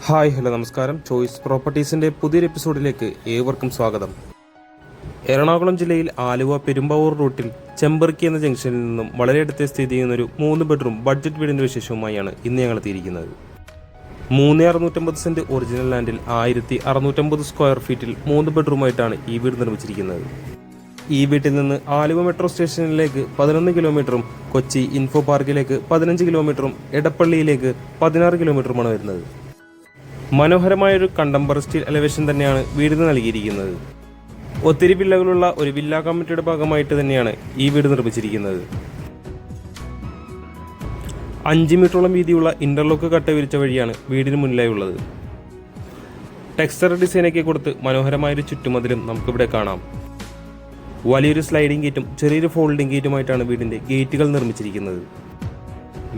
Hi hello നമസ്കാരം. Choice പ്രോപ്പർട്ടീസിൻ്റെ പുതിയൊരു എപ്പിസോഡിലേക്ക് ഏവർക്കും സ്വാഗതം. എറണാകുളം ജില്ലയിൽ ആലുവ പെരുമ്പാവൂർ റൂട്ടിൽ ചെമ്പർക്കി എന്ന ജംഗ്ഷനിൽ നിന്നും വളരെ അടുത്ത് സ്ഥിതി ചെയ്യുന്നൊരു 3 ബെഡ്റൂം ബഡ്ജറ്റ് വീടിൻ്റെ വിശേഷവുമായാണ് ഇന്ന് ഞങ്ങൾ എത്തിയിരിക്കുന്നത്. 3650 സെൻറ്റ് ഒറിജിനൽ ലാൻഡിൽ 1650 സ്ക്വയർ ഫീറ്റിൽ 3 ബെഡ്റൂമായിട്ടാണ് ഈ വീട് നിർമ്മിച്ചിരിക്കുന്നത്. ഈ വീട്ടിൽ നിന്ന് ആലുവ മെട്രോ സ്റ്റേഷനിലേക്ക് 11 കിലോമീറ്ററും കൊച്ചി ഇൻഫോ പാർക്കിലേക്ക് 15 കിലോമീറ്ററും എടപ്പള്ളിയിലേക്ക് 16 കിലോമീറ്ററുമാണ് വരുന്നത്. മനോഹരമായൊരു കണ്ടംപററി സ്റ്റൈൽ എലവേഷൻ തന്നെയാണ് വീടിന് നൽകിയിരിക്കുന്നത്. ഒത്തിരി വില്ലകളുള്ള ഒരു വില്ല കമ്മിറ്റിയുടെ ഭാഗമായിട്ട് തന്നെയാണ് ഈ വീട് നിർമ്മിച്ചിരിക്കുന്നത്. 5 മീറ്ററോളം വീതിയുള്ള ഇന്റർലോക്ക് കട്ട വിരിച്ച വഴിയാണ് വീടിന് മുന്നിലായി ഉള്ളത്. ടെക്സ്ചർ ഡിസൈനൊക്കെ കൊടുത്ത് മനോഹരമായൊരു ചുറ്റുമതിലും നമുക്കിവിടെ കാണാം. വലിയൊരു സ്ലൈഡിംഗ് ഗേറ്റും ചെറിയൊരു ഫോൾഡിംഗ് ഗേറ്റുമായിട്ടാണ് വീടിൻ്റെ ഗേറ്റുകൾ നിർമ്മിച്ചിരിക്കുന്നത്.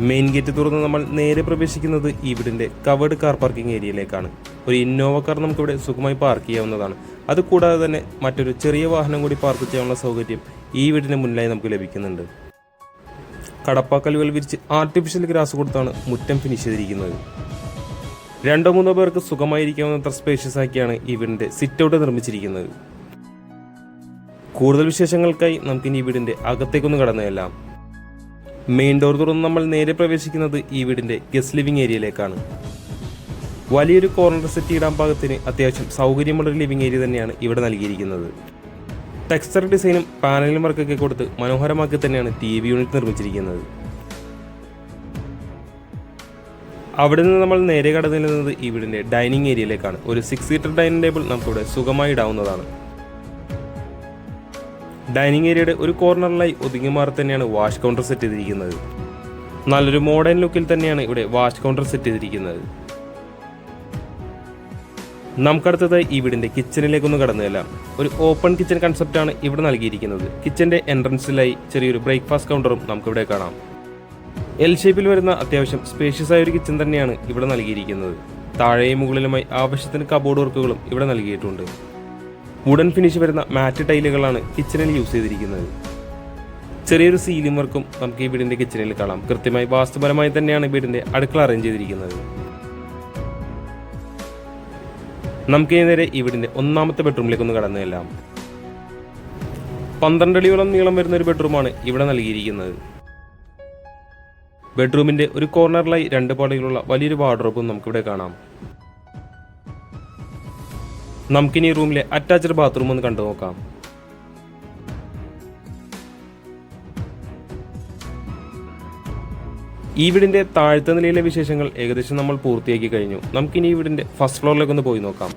മെയിൻ ഗേറ്റ് തുറന്ന് നമ്മൾ നേരെ പ്രവേശിക്കുന്നത് ഈ വീടിൻ്റെ കവേർഡ് കാർ പാർക്കിംഗ് ഏരിയയിലേക്കാണ്. ഒരു ഇന്നോവ കാർ നമുക്കിവിടെ സുഖമായി പാർക്ക് ചെയ്യാവുന്നതാണ്. അതുകൂടാതെ തന്നെ മറ്റൊരു ചെറിയ വാഹനം കൂടി പാർക്ക് ചെയ്യാനുള്ള സൗകര്യം ഈ വീടിന് മുന്നിലായി നമുക്ക് ലഭിക്കുന്നുണ്ട്. കടപ്പാക്കല്ലുകൾ വിരിച്ച് ആർട്ടിഫിഷ്യൽ ഗ്രാസ് കൊടുത്താണ് മുറ്റം ഫിനിഷ് ചെയ്തിരിക്കുന്നത്. 2-3 പേർക്ക് സുഖമായിരിക്കാവുന്നത്ര സ്പേഷ്യസ് ആക്കിയാണ് ഈ വീടിൻ്റെ സിറ്റ് ഔട്ട് നിർമ്മിച്ചിരിക്കുന്നത്. കൂടുതൽ വിശേഷങ്ങൾക്കായി നമുക്കിനി ഈ വീടിൻ്റെ അകത്തേക്കൊന്ന് കടന്നതെല്ലാം. മെയിൻ ഡോർ തുറന്ന് നമ്മൾ നേരെ പ്രവേശിക്കുന്നത് ഈ വീടിൻ്റെ ഗസ്റ്റ് ലിവിംഗ് ഏരിയയിലേക്കാണ്. വലിയൊരു കോർണർ സെറ്റ് ഇടാൻ പാകത്തിന് അത്യാവശ്യം സൗകര്യമുള്ളൊരു ലിവിംഗ് ഏരിയ തന്നെയാണ് ഇവിടെ നൽകിയിരിക്കുന്നത്. ടെക്സ്ചർ ഡിസൈനും പാനലും വർക്കൊക്കെ കൊടുത്ത് മനോഹരമാക്കി തന്നെയാണ് TV യൂണിറ്റ് നിർമ്മിച്ചിരിക്കുന്നത്. അവിടെ നിന്ന് നമ്മൾ നേരെ കടന്നു നിൽക്കുന്നത് ഈ വീടിൻ്റെ ഡൈനിങ് ഏരിയയിലേക്കാണ്. ഒരു 6 സീറ്റർ ഡൈനിങ് ടേബിൾ നമുക്കിവിടെ സുഖമായി ഇടാവുന്നതാണ്. ഡൈനിങ് ഏരിയയുടെ ഒരു കോർണറിലായി ഒതുങ്ങി മാറി തന്നെയാണ് വാഷ് കൗണ്ടർ സെറ്റ് ചെയ്തിരിക്കുന്നത്. നല്ലൊരു മോഡേൺ ലുക്കിൽ തന്നെയാണ് ഇവിടെ വാഷ് കൗണ്ടർ സെറ്റ് ചെയ്തിരിക്കുന്നത്. നമുക്കടുത്തതായി ഈ വീടിൻ്റെ കിച്ചണിലേക്കൊന്ന് കടന്നുതല്ലാം. ഒരു ഓപ്പൺ കിച്ചൺ കൺസെപ്റ്റാണ് ഇവിടെ നൽകിയിരിക്കുന്നത്. കിച്ചൻ്റെ എൻട്രൻസിലായി ചെറിയൊരു ബ്രേക്ക്ഫാസ്റ്റ് കൗണ്ടറും നമുക്കിവിടെ കാണാം. എൽ ഷേപ്പിൽ വരുന്ന അത്യാവശ്യം സ്പേഷ്യസ് ആയ ഒരു കിച്ചൺ തന്നെയാണ് ഇവിടെ നൽകിയിരിക്കുന്നത്. താഴെയും മുകളിലുമായി ആവശ്യത്തിന് കബോർഡ് വർക്കുകളും ഇവിടെ നൽകിയിട്ടുണ്ട്. വുഡൻ ഫിനിഷ് വരുന്ന മാറ്റ് ടൈലുകളാണ് കിച്ചണിൽ യൂസ് ചെയ്തിരിക്കുന്നത്. ചെറിയൊരു സീലിംഗ് വർക്കും നമുക്ക് ഈ വീടിൻ്റെ കിച്ചണിൽ കാണാം. കൃത്യമായി വാസ്തുപരമായി തന്നെയാണ് വീടിൻ്റെ അടുക്കള അറേഞ്ച് ചെയ്തിരിക്കുന്നത്. നമുക്ക് നേരെ ഈ വീടിൻ്റെ 1ാമത്തെ ബെഡ്റൂമിലേക്കൊന്ന് കടന്നെല്ലാം. 12 അടിയോളം നീളം വരുന്ന ഒരു ബെഡ്റൂമാണ് ഇവിടെ നൽകിയിരിക്കുന്നത്. ബെഡ്റൂമിൻ്റെ ഒരു കോർണറിലായി 2 പാളികളുള്ള വലിയൊരു വാർഡ്രോബും നമുക്കിവിടെ കാണാം. നമുക്കിനി റൂമിലെ അറ്റാച്ച്ഡ് ബാത്റൂം ഒന്ന് കണ്ടു നോക്കാം. ഈ വീടിന്റെ താഴത്തെ നിലയിലെ വിശേഷങ്ങൾ ഏകദേശം നമ്മൾ പൂർത്തിയാക്കി കഴിഞ്ഞു. നമുക്കിനി ഈ വീടിന്റെ ഫസ്റ്റ് ഫ്ലോറിലേക്ക് ഒന്ന് പോയി നോക്കാം.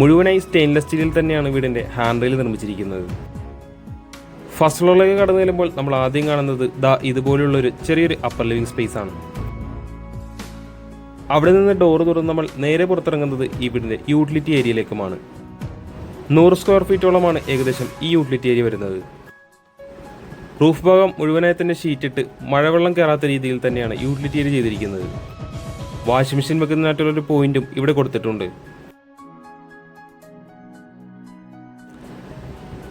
മുഴുവനായി സ്റ്റെയിൻലെസ് സ്റ്റീലിൽ തന്നെയാണ് വീടിന്റെ ഹാൻഡ് റെയിൽ നിർമ്മിച്ചിരിക്കുന്നത്. ഫസ്റ്റ് ഫ്ലോറിലേക്ക് കടന്നു ചെല്ലുമ്പോൾ നമ്മൾ ആദ്യം കാണുന്നത് ഇതുപോലുള്ളൊരു ചെറിയൊരു അപ്പർ ലിവിംഗ് സ്പേസ് ആണ്. അവിടെ നിന്ന് ഡോറ് തുറന്ന് നമ്മൾ നേരെ പുറത്തിറങ്ങുന്നത് ഈ വീടിൻ്റെ യൂട്ടിലിറ്റി ഏരിയയിലേക്കുമാണ്. 100 സ്ക്വയർ ഫീറ്റോളമാണ് ഏകദേശം ഈ യൂട്ടിലിറ്റി ഏരിയ വരുന്നത്. റൂഫ് ഭാഗം മുഴുവനായി തന്നെ ഷീറ്റിട്ട് മഴവെള്ളം കയറാത്ത രീതിയിൽ തന്നെയാണ് യൂട്ടിലിറ്റി ഏരിയ ചെയ്തിരിക്കുന്നത്. വാഷിംഗ് മെഷീൻ വെക്കുന്നതിനായിട്ടുള്ളൊരു പോയിന്റും ഇവിടെ കൊടുത്തിട്ടുണ്ട്.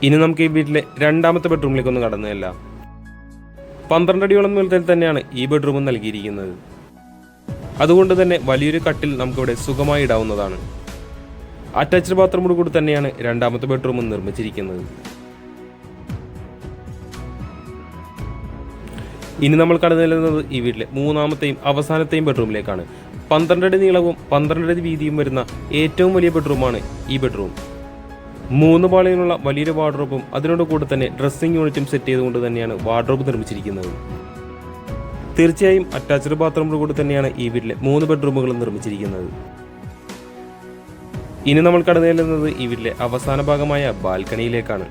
ഇനി നമുക്ക് ഈ വീട്ടിലെ 2ാമത്തെ ബെഡ്റൂമിലേക്ക് ഒന്ന് കടന്നതല്ല. 12 അടിയോളം നീളത്തിൽ തന്നെയാണ് ഈ ബെഡ്റൂം നൽകിയിരിക്കുന്നത്. അതുകൊണ്ട് തന്നെ വലിയൊരു കട്ടിൽ നമുക്കിവിടെ സുഖമായി ഇടാവുന്നതാണ്. അറ്റാച്ച്ഡ് ബാത്റൂമോട് കൂടി തന്നെയാണ് 2ാമത്തെ ബെഡ്റൂം നിർമ്മിച്ചിരിക്കുന്നത്. ഇനി നമ്മൾ കടന്നു ചെല്ലുന്നത് ഈ വീട്ടിലെ 3ാമത്തെയും അവസാനത്തെയും ബെഡ്റൂമിലേക്കാണ്. 12 അടി നീളവും 12 അടി വീതിയും വരുന്ന ഏറ്റവും വലിയ ബെഡ്റൂമാണ് ഈ ബെഡ്റൂം. 3 പാളികളുള്ള വലിയൊരു വാർഡ്രോബും അതിനോട് കൂടെ തന്നെ ഡ്രസ്സിംഗ് യൂണിറ്റും സെറ്റ് ചെയ്തുകൊണ്ട് തന്നെയാണ് വാർഡ്രോബ് നിർമ്മിച്ചിരിക്കുന്നത്. തീർച്ചയായും അറ്റാച്ച്ഡ് ബാത്റൂമോട് കൂടി തന്നെയാണ് ഈ വീട്ടിലെ 3 ബെഡ്റൂമുകളും നിർമ്മിച്ചിരിക്കുന്നത്. ഇനി നമ്മൾ കടന്നു ചെല്ലുന്നത് ഈ വീട്ടിലെ അവസാന ഭാഗമായ ബാൽക്കണിയിലേക്കാണ്.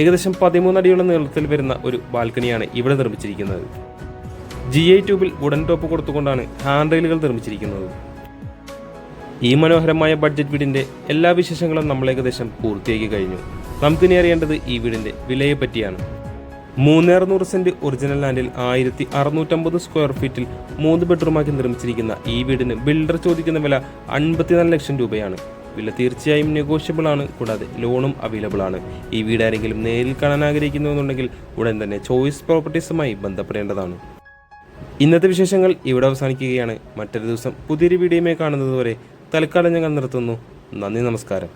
ഏകദേശം 13 അടിയോളം നീളത്തിൽ വരുന്ന ഒരു ബാൽക്കണിയാണ് ഇവിടെ നിർമ്മിച്ചിരിക്കുന്നത്. GI ട്യൂബിൽ വുഡൻ ടോപ്പ് കൊടുത്തുകൊണ്ടാണ് ഹാൻഡ് റെയിലുകൾ നിർമ്മിച്ചിരിക്കുന്നത്. ഈ മനോഹരമായ ബഡ്ജറ്റ് വീടിന്റെ എല്ലാ വിശേഷങ്ങളും നമ്മൾ ഏകദേശം പൂർത്തിയാക്കി കഴിഞ്ഞു. നമുക്കിനി അറിയേണ്ടത് ഈ വീടിന്റെ വിലയെ പറ്റിയാണ്. 3600 സെന്റ് ഒറിജിനൽ ലാൻഡിൽ 1650 സ്ക്വയർ ഫീറ്റിൽ 3 ബെഡ്റൂമാക്കി നിർമ്മിച്ചിരിക്കുന്ന ഈ വീടിന് ബിൽഡർ ചോദിക്കുന്ന വില 54 ലക്ഷം രൂപയാണ്. വില തീർച്ചയായും നെഗോഷ്യബിൾ ആണ്. കൂടാതെ ലോണും അവൈലബിൾ ആണ്. ഈ വീട് ആരെങ്കിലും നേരിൽ കാണാൻ ആഗ്രഹിക്കുന്നുവെന്നുണ്ടെങ്കിൽ ഉടൻ തന്നെ ചോയ്സ് പ്രോപ്പർട്ടീസുമായി ബന്ധപ്പെടേണ്ടതാണ്. ഇന്നത്തെ വിശേഷങ്ങൾ ഇവിടെ അവസാനിക്കുകയാണ്. മറ്റൊരു ദിവസം പുതിയൊരു വീഡിയോയുമായി കാണുന്നതുവരെ തൽക്കാലം ഞങ്ങൾ നിർത്തുന്നു. നന്ദി, നമസ്കാരം.